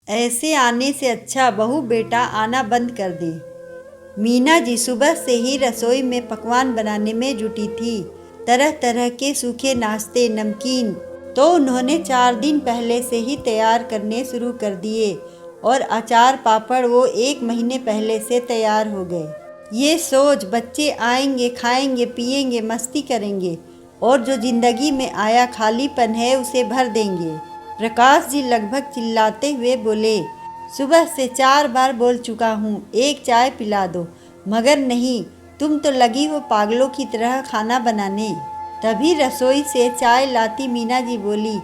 ऐसे आने से अच्छा बहू बेटा आना बंद कर दे। मीना जी सुबह से ही रसोई में पकवान बनाने में जुटी थी। तरह तरह के सूखे नाश्ते, नमकीन तो उन्होंने 4 दिन पहले से ही तैयार करने शुरू कर दिए और अचार पापड़ वो 1 महीने पहले से तैयार हो गए। ये सोच बच्चे आएंगे, खाएंगे, पिएंगे, मस्ती करेंगे और जो जिंदगी में आया खालीपन है उसे भर देंगे। प्रकाश जी लगभग चिल्लाते हुए बोले, सुबह से 4 बार बोल चुका हूँ, एक चाय पिला दो, मगर नहीं, तुम तो लगी हो पागलों की तरह खाना बनाने। तभी रसोई से चाय लाती मीना जी बोली,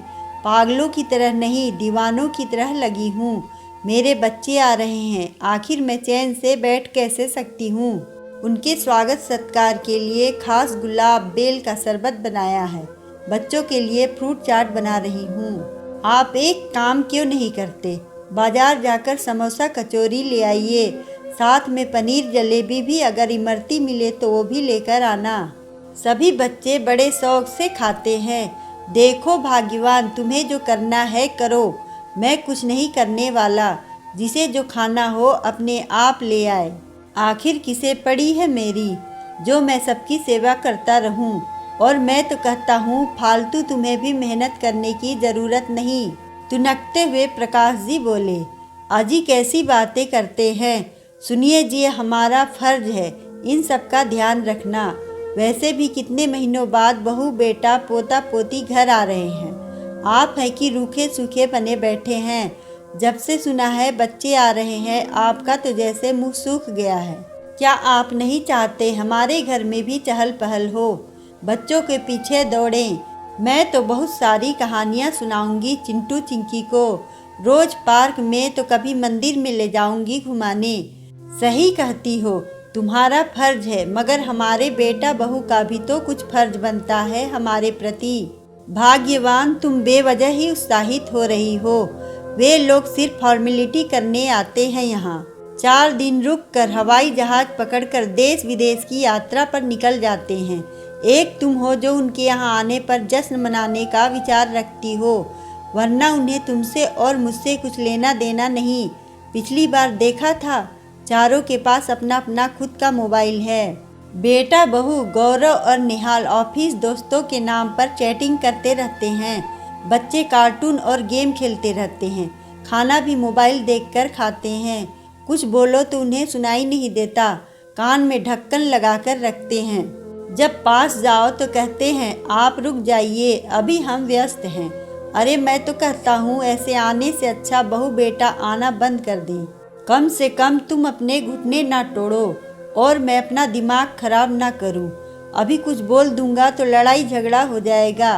पागलों की तरह नहीं, दीवानों की तरह लगी हूँ। मेरे बच्चे आ रहे हैं, आखिर मैं चैन से बैठ कैसे सकती हूँ। उनके स्वागत सत्कार के लिए खास गुलाब बेल का शरबत बनाया है। बच्चों के लिए फ्रूट चाट बना रही हूँ। आप एक काम क्यों नहीं करते, बाजार जाकर समोसा कचौरी ले आइए, साथ में पनीर जलेबी भी अगर इमरती मिले तो वो भी लेकर आना। सभी बच्चे बड़े शौक से खाते हैं। देखो भाग्यवान, तुम्हें जो करना है करो, मैं कुछ नहीं करने वाला। जिसे जो खाना हो अपने आप ले आए। आखिर किसे पड़ी है मेरी जो मैं सबकी सेवा करता रहूं। और मैं तो कहता हूँ फालतू तुम्हें भी मेहनत करने की ज़रूरत नहीं। तुनकते हुए प्रकाश जी बोले, अजी कैसी बातें करते हैं। सुनिए जी, हमारा फर्ज है इन सब का ध्यान रखना। वैसे भी कितने महीनों बाद बहू बेटा पोता पोती घर आ रहे हैं। आप है कि रूखे सूखे बने बैठे हैं। जब से सुना है बच्चे आ रहे हैं आपका तो जैसे मुंह सूख गया है। क्या आप नहीं चाहते हमारे घर में भी चहल पहल हो, बच्चों के पीछे दौड़ें। मैं तो बहुत सारी कहानियाँ सुनाऊंगी चिंटू चिंकी को। रोज पार्क में तो कभी मंदिर में ले जाऊंगी घुमाने। सही कहती हो, तुम्हारा फर्ज है, मगर हमारे बेटा बहू का भी तो कुछ फर्ज बनता है हमारे प्रति। भाग्यवान तुम बेवजह ही उत्साहित हो रही हो। वे लोग सिर्फ फॉर्मेलिटी करने आते हैं यहाँ। 4 दिन रुक कर हवाई जहाज पकड़कर देश विदेश की यात्रा पर निकल जाते हैं। एक तुम हो जो उनके यहाँ आने पर जश्न मनाने का विचार रखती हो, वरना उन्हें तुमसे और मुझसे कुछ लेना देना नहीं। पिछली बार देखा था, चारों के पास अपना अपना खुद का मोबाइल है। बेटा बहू गौरव और निहाल ऑफिस दोस्तों के नाम पर चैटिंग करते रहते हैं। बच्चे कार्टून और गेम खेलते रहते हैं। खाना भी मोबाइल देखकर खाते हैं। कुछ बोलो तो उन्हें सुनाई नहीं देता, कान में ढक्कन लगाकर रखते हैं। जब पास जाओ तो कहते हैं आप रुक जाइए, अभी हम व्यस्त हैं। अरे मैं तो कहता हूँ ऐसे आने से अच्छा बहू बेटा आना बंद कर दें। कम से कम तुम अपने घुटने ना तोड़ो और मैं अपना दिमाग खराब ना करूँ। अभी कुछ बोल दूंगा तो लड़ाई झगड़ा हो जाएगा।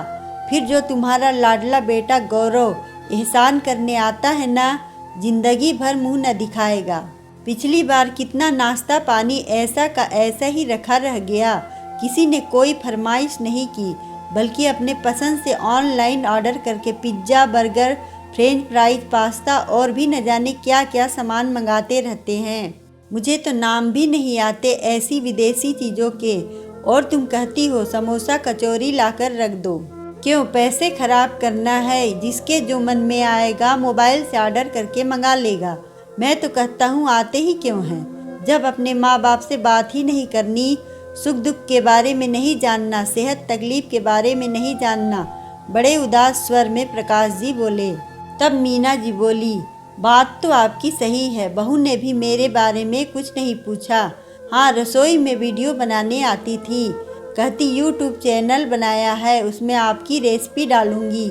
फिर जो तुम्हारा लाडला बेटा गौरव एहसान करने आता है ना, जिंदगी भर मुंह न दिखाएगा। पिछली बार कितना नाश्ता पानी ऐसा का ऐसा ही रखा रह गया। किसी ने कोई फरमाइश नहीं की, बल्कि अपने पसंद से ऑनलाइन ऑर्डर करके pizza, burger, French fries, pasta और भी न जाने क्या क्या सामान मंगाते रहते हैं। मुझे तो नाम भी नहीं आते ऐसी विदेशी चीज़ों के, और तुम कहती हो समोसा कचौरी लाकर रख दो। क्यों पैसे खराब करना है? जिसके जो मन में आएगा मोबाइल से ऑर्डर करके मंगा लेगा। मैं तो कहता हूँ आते ही क्यों हैं, जब अपने माँ बाप से बात ही नहीं करनी, सुख दुख के बारे में नहीं जानना, सेहत तकलीफ के बारे में नहीं जानना। बड़े उदास स्वर में प्रकाश जी बोले। तब मीना जी बोली, बात तो आपकी सही है, बहू ने भी मेरे बारे में कुछ नहीं पूछा। हाँ, रसोई में वीडियो बनाने आती थी, कहती यूट्यूब चैनल बनाया है, उसमें आपकी रेसिपी डालूंगी।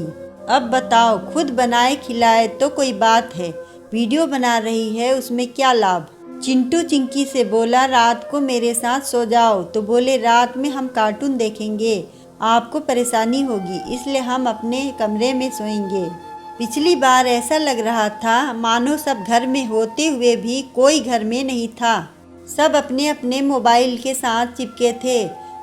अब बताओ, खुद बनाए खिलाए तो कोई बात है, वीडियो बना रही है उसमें क्या लाभ। चिंटू चिंकी से बोला रात को मेरे साथ सो जाओ, तो बोले रात में हम कार्टून देखेंगे, आपको परेशानी होगी, इसलिए हम अपने कमरे में सोएंगे। पिछली बार ऐसा लग रहा था मानो सब घर में होते हुए भी कोई घर में नहीं था। सब अपने अपने मोबाइल के साथ चिपके थे।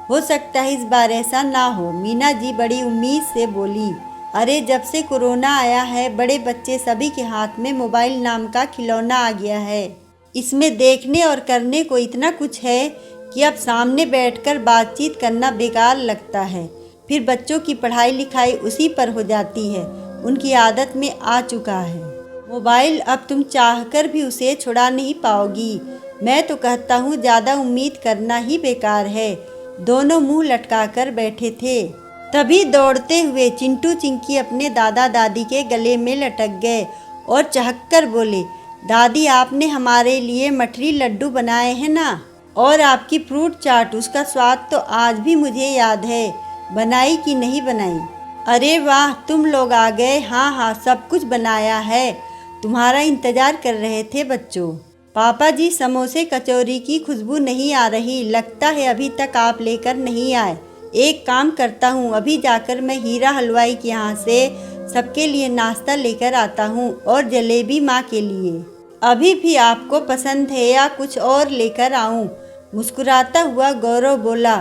हो सकता है इस बार ऐसा ना हो। मीना जी बड़ी उम्मीद से बोली, अरे जब से कोरोना आया है बड़े बच्चे सभी के हाथ में मोबाइल नाम का खिलौना आ गया है। इसमें देखने और करने को इतना कुछ है कि अब सामने बैठकर बातचीत करना बेकार लगता है। फिर बच्चों की पढ़ाई लिखाई उसी पर हो जाती है, उनकी आदत में आ चुका है। मोबाइल अब तुम चाहकर भी उसे छुड़ा नहीं पाओगी। मैं तो कहता हूँ ज़्यादा उम्मीद करना ही बेकार है। दोनों मुंह लटकाकर बैठे थे। तभी दौड़ते हुए चिंटू चिंकी अपने दादा दादी के गले में लटक गए और चहककर बोले, दादी आपने हमारे लिए मठरी लड्डू बनाए हैं ना, और आपकी फ्रूट चाट, उसका स्वाद तो आज भी मुझे याद है। बनाई कि नहीं बनाई? अरे वाह, तुम लोग आ गए। हाँ हाँ, सब कुछ बनाया है, तुम्हारा इंतजार कर रहे थे बच्चों। पापा जी, समोसे कचौरी की खुशबू नहीं आ रही, लगता है अभी तक आप लेकर नहीं आए। एक काम करता हूँ, अभी जाकर मैं हीरा हलवाई के यहाँ से सबके लिए नाश्ता लेकर आता हूँ, और जलेबी माँ के लिए। अभी भी आपको पसंद है या कुछ और लेकर आऊँ? मुस्कुराता हुआ गौरव बोला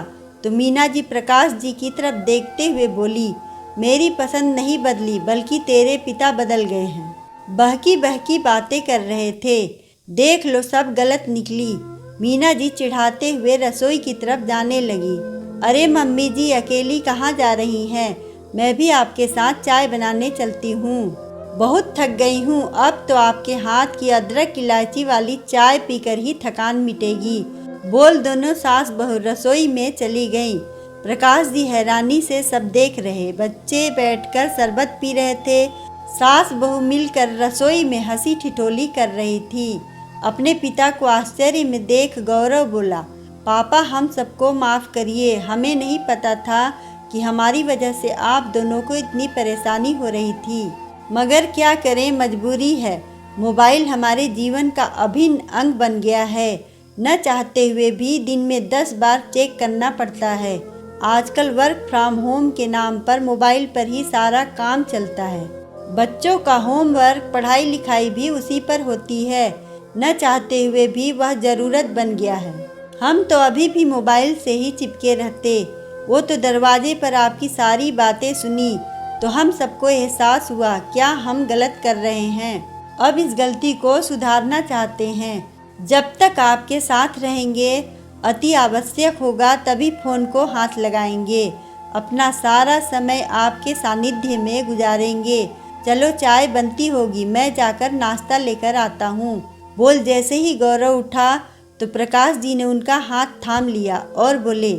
तो मीना जी प्रकाश जी की तरफ देखते हुए बोली, मेरी पसंद नहीं बदली, बल्कि तेरे पिता बदल गए हैं। बहकी बहकी बातें कर रहे थे, देख लो सब गलत निकली। मीना जी चिढ़ाते हुए रसोई की तरफ जाने लगी। अरे मम्मी जी, अकेली कहाँ जा रही हैं? मैं भी आपके साथ चाय बनाने चलती हूँ। बहुत थक गई हूँ, अब तो आपके हाथ की अदरक इलायची वाली चाय पीकर ही थकान मिटेगी। बोल दोनों सास बहू रसोई में चली गईं। प्रकाश जी हैरानी से सब देख रहे। बच्चे बैठकर शरबत पी रहे थे। सास बहू मिलकर रसोई में हंसी ठिठोली कर रही थी। अपने पिता को आश्चर्य में देख गौरव बोला, पापा हम सबको माफ़ करिए, हमें नहीं पता था कि हमारी वजह से आप दोनों को इतनी परेशानी हो रही थी। मगर क्या करें, मजबूरी है। मोबाइल हमारे जीवन का अभिन्न अंग बन गया है। न चाहते हुए भी दिन में 10 बार चेक करना पड़ता है। आजकल वर्क फ्रॉम होम के नाम पर मोबाइल पर ही सारा काम चलता है। बच्चों का होमवर्क, पढ़ाई लिखाई भी उसी पर होती है। न चाहते हुए भी वह ज़रूरत बन गया है। हम तो अभी भी मोबाइल से ही चिपके रहते। वो तो दरवाजे पर आपकी सारी बातें सुनी तो हम सबको एहसास हुआ क्या हम गलत कर रहे हैं। अब इस गलती को सुधारना चाहते हैं। जब तक आपके साथ रहेंगे, अति आवश्यक होगा तभी फ़ोन को हाथ लगाएंगे। अपना सारा समय आपके सानिध्य में गुजारेंगे। चलो चाय बनती होगी, मैं जाकर नाश्ता लेकर आता हूँ। बोल जैसे ही गौरव उठा तो प्रकाश जी ने उनका हाथ थाम लिया और बोले,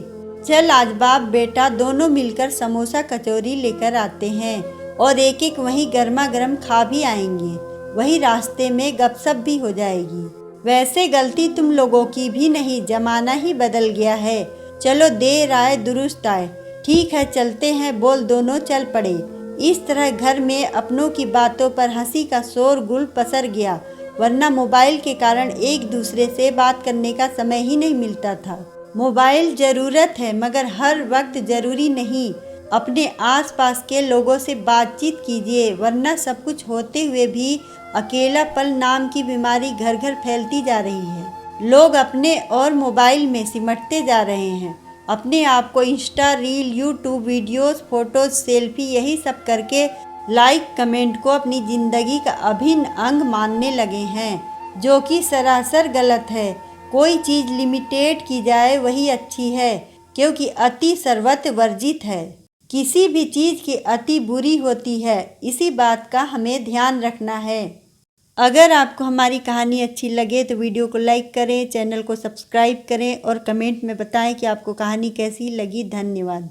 चल आज बाप बेटा दोनों मिलकर समोसा कचौरी लेकर आते हैं, और एक एक वहीं गर्मा गर्म खा भी आएंगे। वही रास्ते में गपशप भी हो जाएगी। वैसे गलती तुम लोगों की भी नहीं, जमाना ही बदल गया है। चलो देर आए दुरुस्त आए। ठीक है चलते हैं, बोल दोनों चल पड़े। इस तरह घर में अपनों की बातों पर हंसी का शोरगुल पसर गया, वरना मोबाइल के कारण एक दूसरे से बात करने का समय ही नहीं मिलता था। मोबाइल ज़रूरत है, मगर हर वक्त ज़रूरी नहीं। अपने आसपास के लोगों से बातचीत कीजिए, वरना सब कुछ होते हुए भी अकेलापन नाम की बीमारी घर घर फैलती जा रही है। लोग अपने और मोबाइल में सिमटते जा रहे हैं। अपने आप को Insta reel, YouTube videos, photos, selfie, यही सब करके लाइक कमेंट को अपनी ज़िंदगी का अभिन्न अंग मानने लगे हैं, जो कि सरासर गलत है। कोई चीज़ लिमिटेड की जाए वही अच्छी है, क्योंकि अति सर्वत्र वर्जित है। किसी भी चीज़ की अति बुरी होती है, इसी बात का हमें ध्यान रखना है। अगर आपको हमारी कहानी अच्छी लगे तो वीडियो को लाइक करें, चैनल को सब्सक्राइब करें और कमेंट में बताएं कि आपको कहानी कैसी लगी। धन्यवाद।